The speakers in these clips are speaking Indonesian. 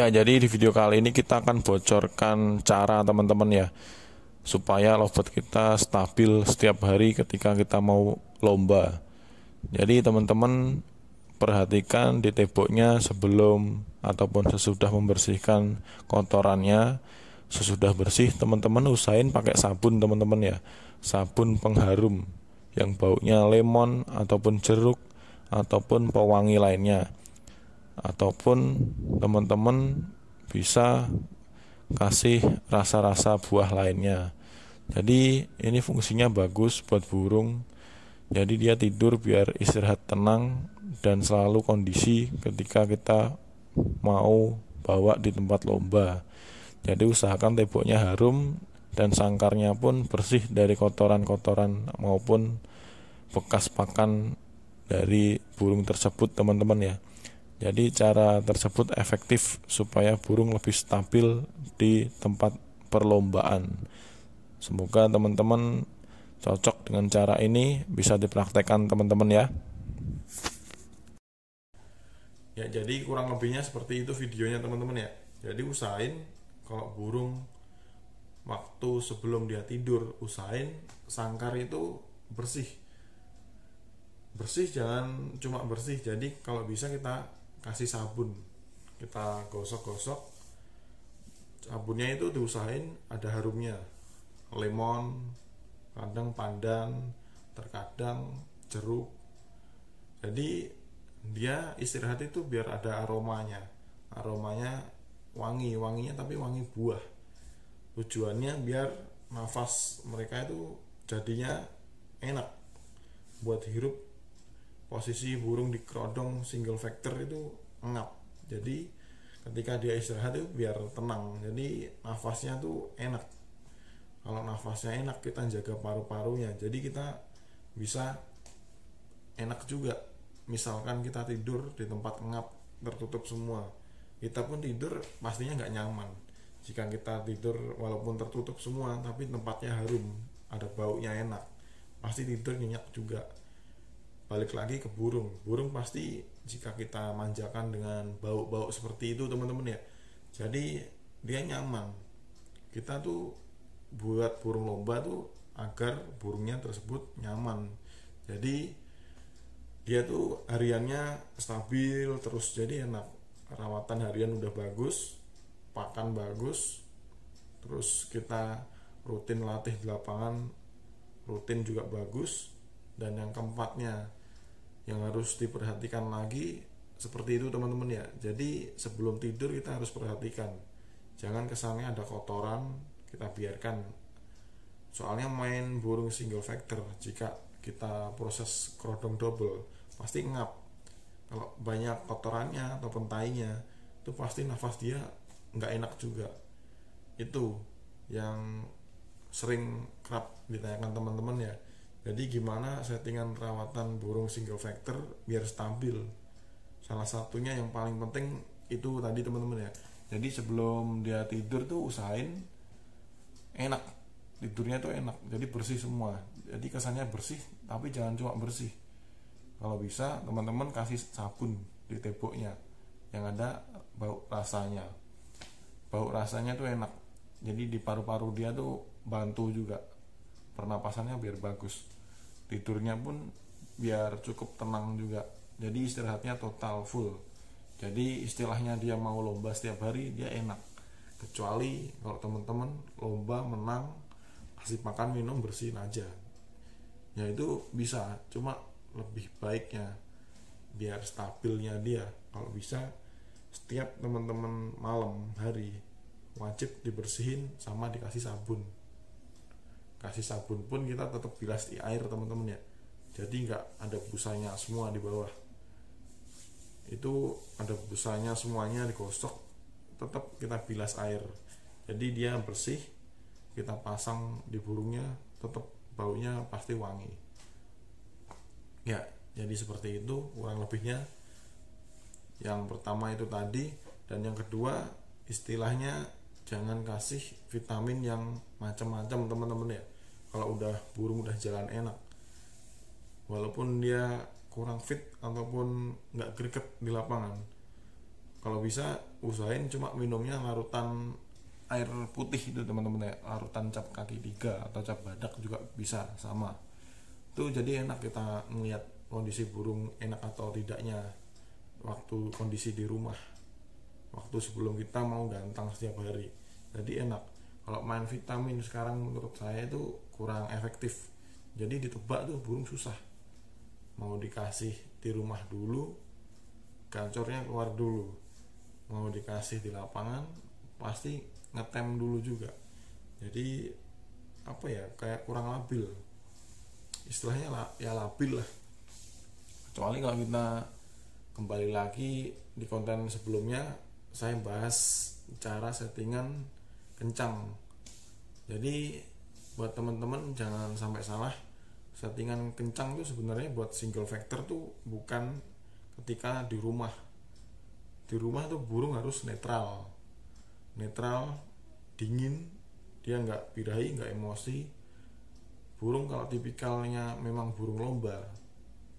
Ya, jadi di video kali ini kita akan bocorkan cara teman-teman ya, supaya lovebird kita stabil setiap hari ketika kita mau lomba. Jadi teman-teman perhatikan di temboknya sebelum ataupun sesudah membersihkan kotorannya. Sesudah bersih teman-teman usahain pakai sabun teman-teman ya, sabun pengharum yang baunya lemon ataupun jeruk ataupun pewangi lainnya, ataupun teman-teman bisa kasih rasa-rasa buah lainnya. Jadi ini fungsinya bagus buat burung. Jadi dia tidur biar istirahat tenang dan selalu kondisi ketika kita mau bawa di tempat lomba. Jadi usahakan temboknya harum dan sangkarnya pun bersih dari kotoran-kotoran maupun bekas pakan dari burung tersebut teman-teman ya. Jadi cara tersebut efektif supaya burung lebih stabil di tempat perlombaan. Semoga teman-teman cocok dengan cara ini, bisa dipraktekkan teman-teman ya. Ya, jadi kurang lebihnya seperti itu videonya teman-teman ya. Jadi usahain kalau burung waktu sebelum dia tidur, usahain sangkar itu bersih. Bersih, jangan cuma bersih. Jadi kalau bisa kita kasih sabun, kita gosok-gosok sabunnya itu, diusahain ada harumnya, lemon, kadang pandan, terkadang jeruk. Jadi dia istirahat itu biar ada aromanya wanginya tapi wangi buah. Tujuannya biar nafas mereka itu jadinya enak buat hirup. Posisi burung di kerodong single factor itu ngap, jadi ketika dia istirahat itu biar tenang, jadi nafasnya tuh enak. Kalau nafasnya enak, kita jaga paru-parunya, jadi kita bisa enak juga. Misalkan kita tidur di tempat ngap tertutup semua, kita pun tidur pastinya nggak nyaman. Jika kita tidur walaupun tertutup semua tapi tempatnya harum, ada baunya enak, pasti tidur nyenyak juga. Balik lagi ke burung pasti jika kita manjakan dengan bau-bau seperti itu teman-teman ya, jadi dia nyaman. Kita tuh buat burung lomba tuh agar burungnya tersebut nyaman, jadi dia tuh hariannya stabil terus, jadi enak. Rawatan harian udah bagus, pakan bagus, terus kita rutin latih di lapangan rutin juga bagus. Dan yang keempatnya yang harus diperhatikan lagi seperti itu teman-teman ya, jadi sebelum tidur kita harus perhatikan jangan kesannya ada kotoran, kita biarkan. Soalnya main burung single factor, jika kita proses kerodong double pasti ngap. Kalau banyak kotorannya ataupun tainya itu pasti nafas dia nggak enak juga. Itu yang sering kerap ditanyakan teman-teman ya. Jadi gimana settingan perawatan burung single factor biar stabil? Salah satunya yang paling penting itu tadi teman-teman ya. Jadi sebelum dia tidur tuh usahain enak, tidurnya tuh enak, jadi bersih semua. Jadi kesannya bersih, tapi jangan cuma bersih. Kalau bisa teman-teman kasih sabun di temboknya yang ada bau rasanya. Bau rasanya tuh enak. Jadi di paru-paru dia tuh bantu juga pernapasannya biar bagus. Tidurnya pun biar cukup tenang juga. Jadi istirahatnya total full. Jadi istilahnya dia mau lomba setiap hari dia enak. Kecuali kalau teman-teman lomba menang, kasih makan minum bersihin aja. Ya itu bisa, cuma lebih baiknya biar stabilnya dia, kalau bisa setiap teman-teman malam hari wajib dibersihin sama dikasih sabun. Kasih sabun pun kita tetap bilas di air teman-teman ya, jadi nggak ada busanya semua di bawah. Itu ada busanya semuanya digosok, tetap kita bilas air, jadi dia bersih. Kita pasang di burungnya, tetap baunya pasti wangi ya. Jadi seperti itu kurang lebihnya. Yang pertama itu tadi, dan yang kedua istilahnya jangan kasih vitamin yang macam-macam teman-teman ya. Kalau udah burung udah jalan enak, walaupun dia kurang fit ataupun nggak greget di lapangan, Kalau bisa usahain cuma minumnya larutan air putih itu teman-teman ya, larutan cap kaki 3 atau cap badak juga bisa sama. Itu jadi enak kita melihat kondisi burung enak atau tidaknya waktu kondisi di rumah, waktu sebelum kita mau gantang setiap hari. Jadi enak. Kalau main vitamin sekarang menurut saya itu kurang efektif. Jadi ditebak tuh burung susah. Mau dikasih di rumah dulu, gancornya keluar dulu. Mau dikasih di lapangan, pasti ngetem dulu juga. Jadi apa ya, kayak kurang labil. Istilahnya ya labil lah. Kecuali kalau kita kembali lagi di konten sebelumnya, saya bahas cara settingan kencang. Jadi buat teman-teman jangan sampai salah, settingan kencang tuh sebenarnya buat single factor tuh bukan ketika di rumah. Di rumah tuh burung harus netral, dingin, dia nggak birahi, nggak emosi. Burung kalau tipikalnya memang burung lomba,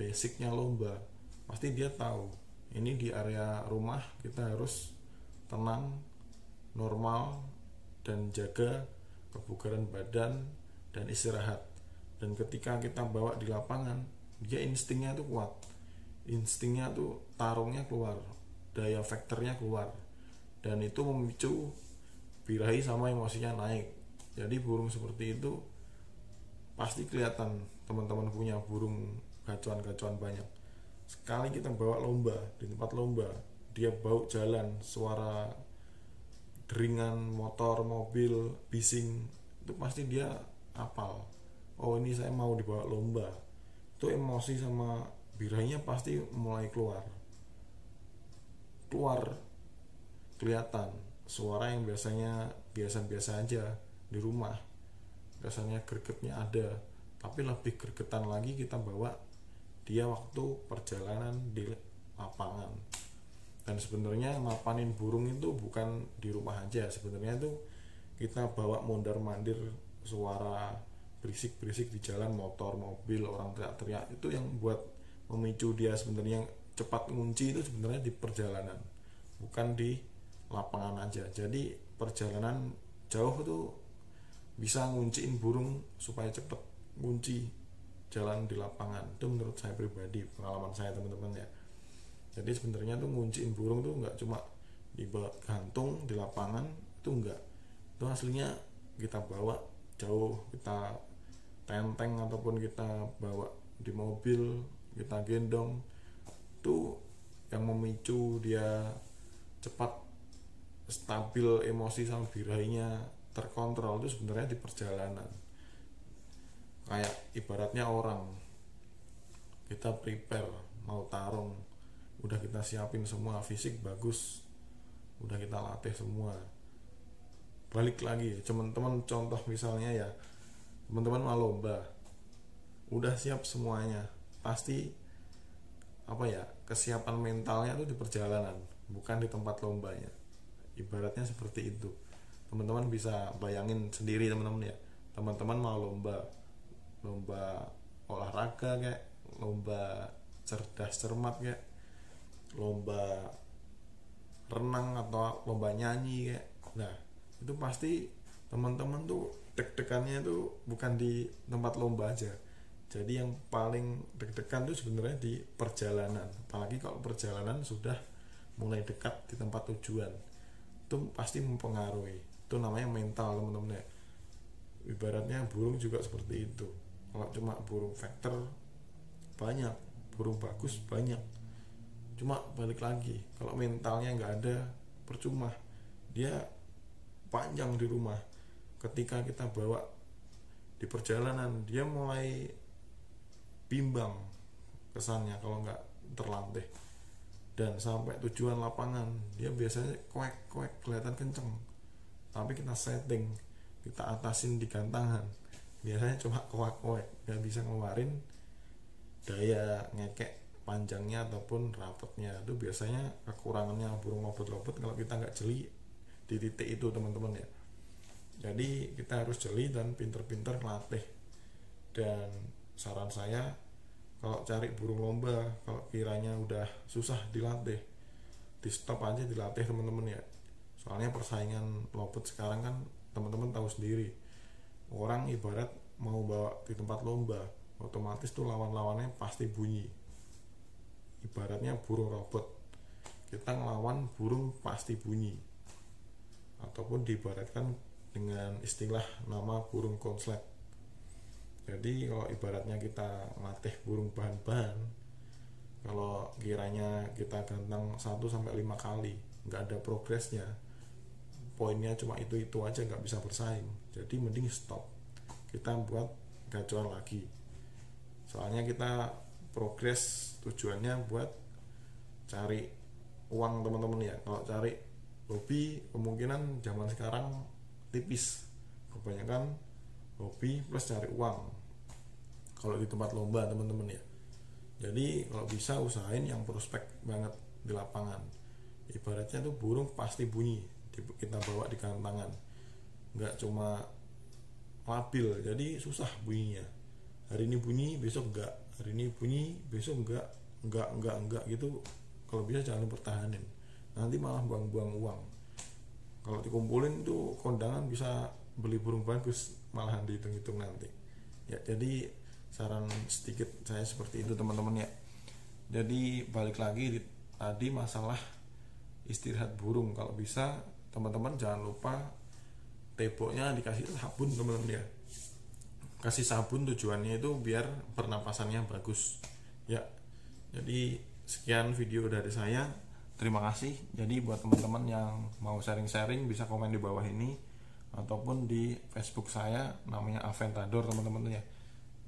basicnya lomba, pasti dia tahu ini di area rumah kita harus tenang, normal, dan jaga kebugaran badan dan istirahat. Dan ketika kita bawa di lapangan, dia instingnya tuh kuat, instingnya tuh tarungnya keluar, daya faktornya keluar, dan itu memicu birahi sama emosinya naik. Jadi burung seperti itu pasti kelihatan teman-teman punya burung gacuan-gacuan banyak. Sekali kita bawa lomba, di tempat lomba dia bau jalan, suara deringan motor, mobil, bising, itu pasti dia apal, oh ini saya mau dibawa lomba. Itu emosi sama birahinya pasti mulai keluar kelihatan. Suara yang biasanya biasa-biasa aja di rumah, biasanya gregetnya ada, tapi lebih gregetan lagi kita bawa dia waktu perjalanan di lapangan. Dan sebenarnya mapanin burung itu bukan di rumah aja, sebenarnya itu kita bawa mondar-mandir, suara berisik-berisik di jalan, motor, mobil, orang teriak-teriak, itu yang buat memicu dia sebenarnya cepat ngunci. Itu sebenarnya di perjalanan, bukan di lapangan aja. Jadi perjalanan jauh tuh bisa ngunciin burung supaya cepet ngunci jalan di lapangan. Itu menurut saya pribadi, pengalaman saya teman-teman ya. Jadi sebenarnya tuh ngunciin burung tuh nggak cuma digantung di lapangan, itu enggak. Itu aslinya kita bawa jauh, kita tenteng ataupun kita bawa di mobil, kita gendong. Itu yang memicu dia cepat stabil emosi sama birahinya terkontrol, itu sebenarnya di perjalanan. Kayak ibaratnya orang, kita prepare mau tarung, udah kita siapin semua, fisik bagus, udah kita latih semua. Balik lagi teman-teman, contoh misalnya ya, teman-teman mau lomba, udah siap semuanya, pasti apa ya, kesiapan mentalnya tuh di perjalanan, bukan di tempat lombanya. Ibaratnya seperti itu. Teman-teman bisa bayangin sendiri teman-teman ya, teman-teman mau lomba olahraga kayak lomba cerdas cermat kayak lomba renang atau lomba nyanyi kayak. Nah, itu pasti teman-teman tuh deg-degannya tuh bukan di tempat lomba aja. Jadi yang paling deg-degan tuh sebenarnya di perjalanan. Apalagi kalau perjalanan sudah mulai dekat di tempat tujuan, itu pasti mempengaruhi. Itu namanya mental teman-teman ya. Ibaratnya burung juga seperti itu. Kalau cuma burung factor banyak, burung bagus banyak, cuma balik lagi kalau mentalnya nggak ada, percuma. Dia panjang di rumah, ketika kita bawa di perjalanan dia mulai bimbang kesannya kalau nggak terlatih. Dan sampai tujuan lapangan dia biasanya kuek kelihatan kenceng, tapi kita setting, kita atasin di gantangan, biasanya cuma kuek nggak bisa ngeluarin daya ngekek panjangnya ataupun rapetnya. Itu biasanya kekurangannya burung lobot-lobot kalau kita nggak jeli di titik itu teman-teman ya. Jadi kita harus jeli dan pinter-pinter ngelatih. Dan saran saya, kalau cari burung lomba, kalau kiranya udah susah dilatih, di stop aja, dilatih teman-teman ya. Soalnya persaingan lobet sekarang kan teman-teman tahu sendiri, orang ibarat mau bawa di tempat lomba, otomatis tuh lawan-lawannya pasti bunyi. Ibaratnya burung robot, kita ngelawan burung pasti bunyi, ataupun diibaratkan dengan istilah nama burung konslet. Jadi kalau ibaratnya kita ngelatih burung bahan-bahan, kalau kiranya kita gantang 1-5 kali nggak ada progresnya, poinnya cuma itu aja, nggak bisa bersaing, jadi mending stop, kita buat gacuan lagi. Soalnya kita progres tujuannya buat cari uang teman-teman ya. Kalau cari hobi kemungkinan zaman sekarang tipis, kebanyakan hobi plus cari uang kalau di tempat lomba teman-teman ya. Jadi kalau bisa usahain yang prospek banget di lapangan. Ibaratnya tuh burung pasti bunyi kita bawa di kantangan, nggak cuma labil, jadi susah bunyinya. Hari ini bunyi besok enggak, hari ini bunyi besok enggak gitu. Kalau bisa jangan pertahanin, nanti malah buang-buang uang. Kalau dikumpulin tuh kondangan bisa beli burung bagus, malahan dihitung-hitung nanti ya. Jadi saran sedikit saya seperti itu teman-teman ya. Jadi balik lagi tadi masalah istirahat burung, kalau bisa teman-teman jangan lupa teboknya dikasih sabun teman-teman ya. Kasih sabun tujuannya itu biar pernapasannya bagus ya. Jadi sekian video dari saya, terima kasih. Jadi buat teman-teman yang mau sharing-sharing bisa komen di bawah ini, ataupun di Facebook saya namanya Aventador teman-teman ya.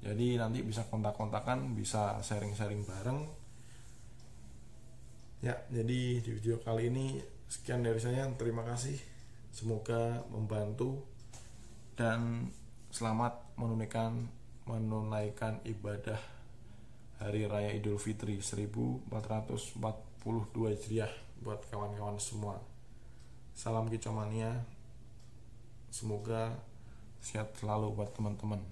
Jadi nanti bisa kontak-kontakan, bisa sharing-sharing bareng ya. Jadi di video kali ini sekian dari saya, terima kasih, semoga membantu, dan selamat menunaikan ibadah Hari Raya Idul Fitri 1442 Hijriah buat kawan-kawan semua. Salam kicomania, semoga sehat selalu buat teman-teman.